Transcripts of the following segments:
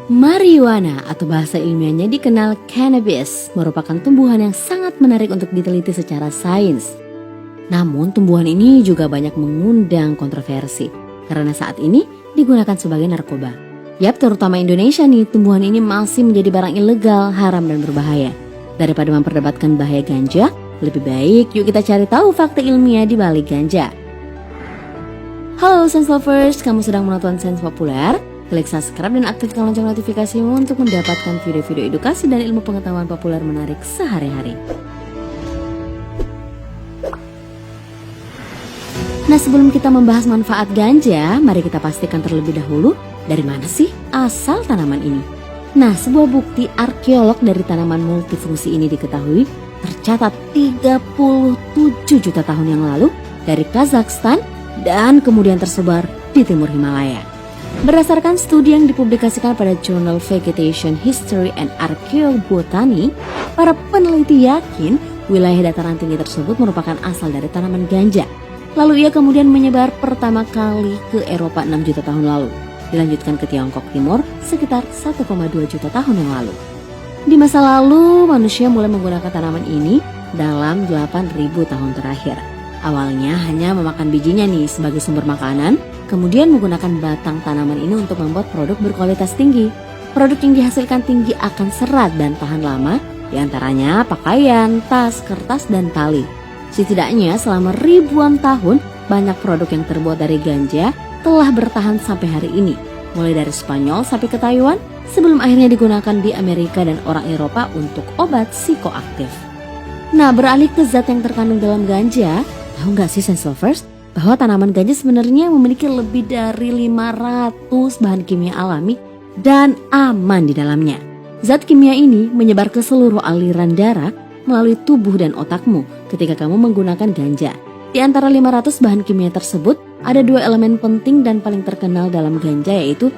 Marijuana atau bahasa ilmiahnya dikenal cannabis merupakan tumbuhan yang sangat menarik untuk diteliti secara sains. Namun tumbuhan ini juga banyak mengundang kontroversi karena saat ini digunakan sebagai narkoba. Yap, terutama Indonesia nih, tumbuhan ini masih menjadi barang ilegal, haram dan berbahaya. Daripada memperdebatkan bahaya ganja, lebih baik yuk kita cari tahu fakta ilmiah di balik ganja. Halo Science Lovers, kamu sedang menonton Science Populer? Klik subscribe dan aktifkan lonceng notifikasimu untuk mendapatkan video-video edukasi dan ilmu pengetahuan populer menarik sehari-hari. Nah, sebelum kita membahas manfaat ganja, mari kita pastikan terlebih dahulu dari mana sih asal tanaman ini. Nah, sebuah bukti arkeolog dari tanaman multifungsi ini diketahui tercatat 37 juta tahun yang lalu dari Kazakhstan dan kemudian tersebar di timur Himalaya. Berdasarkan studi yang dipublikasikan pada jurnal Vegetation History and Archaeobotany, para peneliti yakin wilayah dataran tinggi tersebut merupakan asal dari tanaman ganja. Lalu ia kemudian menyebar pertama kali ke Eropa 6 juta tahun lalu, dilanjutkan ke Tiongkok Timur sekitar 1,2 juta tahun yang lalu. Di masa lalu, manusia mulai menggunakan tanaman ini dalam 8.000 tahun terakhir. Awalnya hanya memakan bijinya nih sebagai sumber makanan, kemudian menggunakan batang tanaman ini untuk membuat produk berkualitas tinggi. Produk yang dihasilkan tinggi akan serat dan tahan lama, diantaranya pakaian, tas, kertas, dan tali. Setidaknya selama ribuan tahun, banyak produk yang terbuat dari ganja telah bertahan sampai hari ini, mulai dari Spanyol sampai ke Taiwan, sebelum akhirnya digunakan di Amerika dan orang Eropa untuk obat psikoaktif. Nah, beralih ke zat yang terkandung dalam ganja, tahu nggak sih Science Lovers bahwa tanaman ganja sebenarnya memiliki lebih dari 500 bahan kimia alami dan aman di dalamnya. Zat kimia ini menyebar ke seluruh aliran darah melalui tubuh dan otakmu ketika kamu menggunakan ganja. Di antara 500 bahan kimia tersebut, ada 2 elemen penting dan paling terkenal dalam ganja, yaitu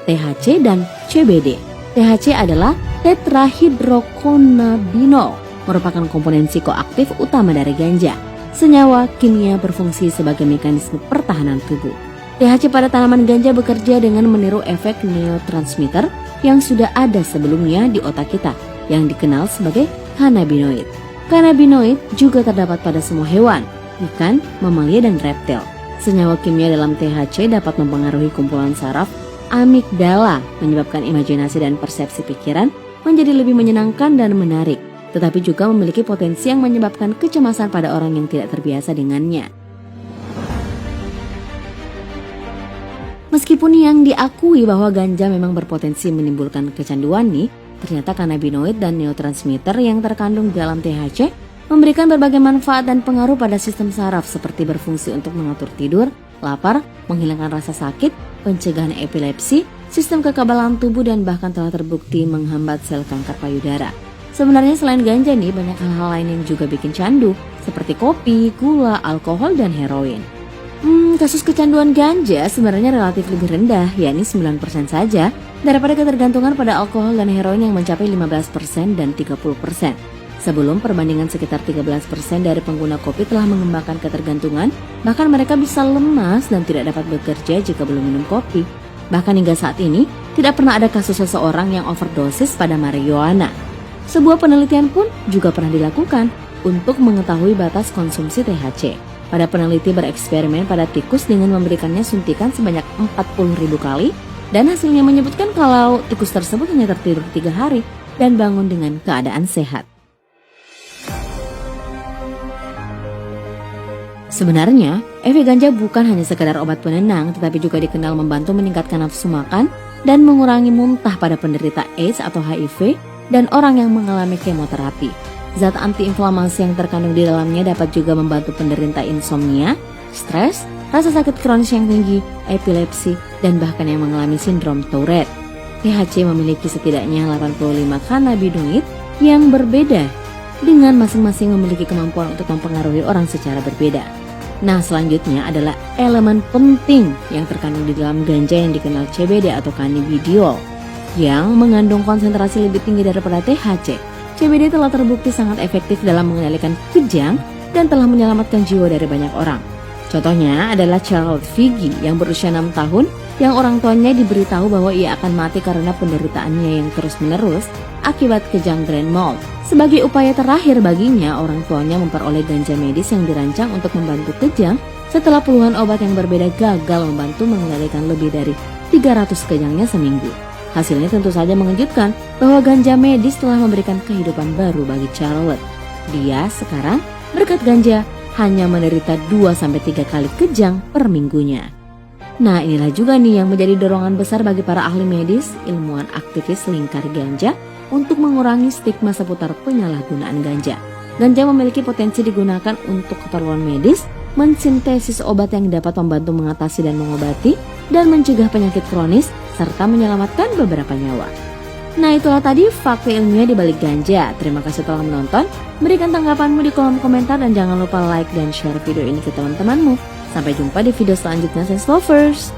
THC dan CBD. THC adalah tetrahydrocannabinol, merupakan komponen psikoaktif utama dari ganja. Senyawa kimia berfungsi sebagai mekanisme pertahanan tubuh. THC pada tanaman ganja bekerja dengan meniru efek neurotransmitter yang sudah ada sebelumnya di otak kita, yang dikenal sebagai cannabinoid. Cannabinoid juga terdapat pada semua hewan, ikan, mamalia, dan reptil. Senyawa kimia dalam THC dapat mempengaruhi kumpulan saraf amigdala, menyebabkan imajinasi dan persepsi pikiran menjadi lebih menyenangkan dan menarik, tetapi juga memiliki potensi yang menyebabkan kecemasan pada orang yang tidak terbiasa dengannya. Meskipun yang diakui bahwa ganja memang berpotensi menimbulkan kecanduan nih, ternyata cannabinoid dan neurotransmitter yang terkandung dalam THC memberikan berbagai manfaat dan pengaruh pada sistem saraf, seperti berfungsi untuk mengatur tidur, lapar, menghilangkan rasa sakit, pencegahan epilepsi, sistem kekebalan tubuh, dan bahkan telah terbukti menghambat sel kanker payudara. Sebenarnya selain ganja nih, banyak hal-hal lain yang juga bikin candu, seperti kopi, gula, alkohol, dan heroin. Kasus kecanduan ganja sebenarnya relatif lebih rendah, yakni 9% saja, daripada ketergantungan pada alkohol dan heroin yang mencapai 15% dan 30%. Sebelum perbandingan sekitar 13% dari pengguna kopi telah mengembangkan ketergantungan, bahkan mereka bisa lemas dan tidak dapat bekerja jika belum minum kopi. Bahkan hingga saat ini, tidak pernah ada kasus seseorang yang overdosis pada marijuana. Sebuah penelitian pun juga pernah dilakukan untuk mengetahui batas konsumsi THC. Pada peneliti bereksperimen pada tikus dengan memberikannya suntikan sebanyak 40.000 kali, dan hasilnya menyebutkan kalau tikus tersebut hanya tertidur 3 hari dan bangun dengan keadaan sehat. Sebenarnya, efek ganja bukan hanya sekedar obat penenang, tetapi juga dikenal membantu meningkatkan nafsu makan dan mengurangi muntah pada penderita AIDS atau HIV dan orang yang mengalami kemoterapi. Zat antiinflamasi yang terkandung di dalamnya dapat juga membantu penderita insomnia, stres, rasa sakit kronis yang tinggi, epilepsi, dan bahkan yang mengalami sindrom Tourette. THC memiliki setidaknya 85 cannabinoid yang berbeda, dengan masing-masing memiliki kemampuan untuk mempengaruhi orang secara berbeda. Nah, selanjutnya adalah elemen penting yang terkandung di dalam ganja yang dikenal CBD atau cannabidiol, yang mengandung konsentrasi lebih tinggi daripada THC. CBD telah terbukti sangat efektif dalam mengendalikan kejang dan telah menyelamatkan jiwa dari banyak orang. Contohnya adalah Charles Figi yang berusia 6 tahun yang orang tuanya diberitahu bahwa ia akan mati karena penderitaannya yang terus-menerus akibat kejang Grand Mal. Sebagai upaya terakhir baginya, orang tuanya memperoleh ganja medis yang dirancang untuk membantu kejang setelah puluhan obat yang berbeda gagal membantu mengendalikan lebih dari 300 kejangnya seminggu. Hasilnya tentu saja mengejutkan bahwa ganja medis telah memberikan kehidupan baru bagi Charlotte. Dia sekarang berkat ganja hanya menderita 2-3 kali kejang per minggunya. Nah, inilah juga nih yang menjadi dorongan besar bagi para ahli medis, ilmuwan aktivis lingkar ganja untuk mengurangi stigma seputar penyalahgunaan ganja. Ganja memiliki potensi digunakan untuk keperluan medis, mensintesis obat yang dapat membantu mengatasi dan mengobati, dan mencegah penyakit kronis, serta menyelamatkan beberapa nyawa. Nah, itulah tadi fakta ilmiah di balik ganja. Terima kasih telah menonton. Berikan tanggapanmu di kolom komentar dan jangan lupa like dan share video ini ke teman-temanmu. Sampai jumpa di video selanjutnya, Science Lovers.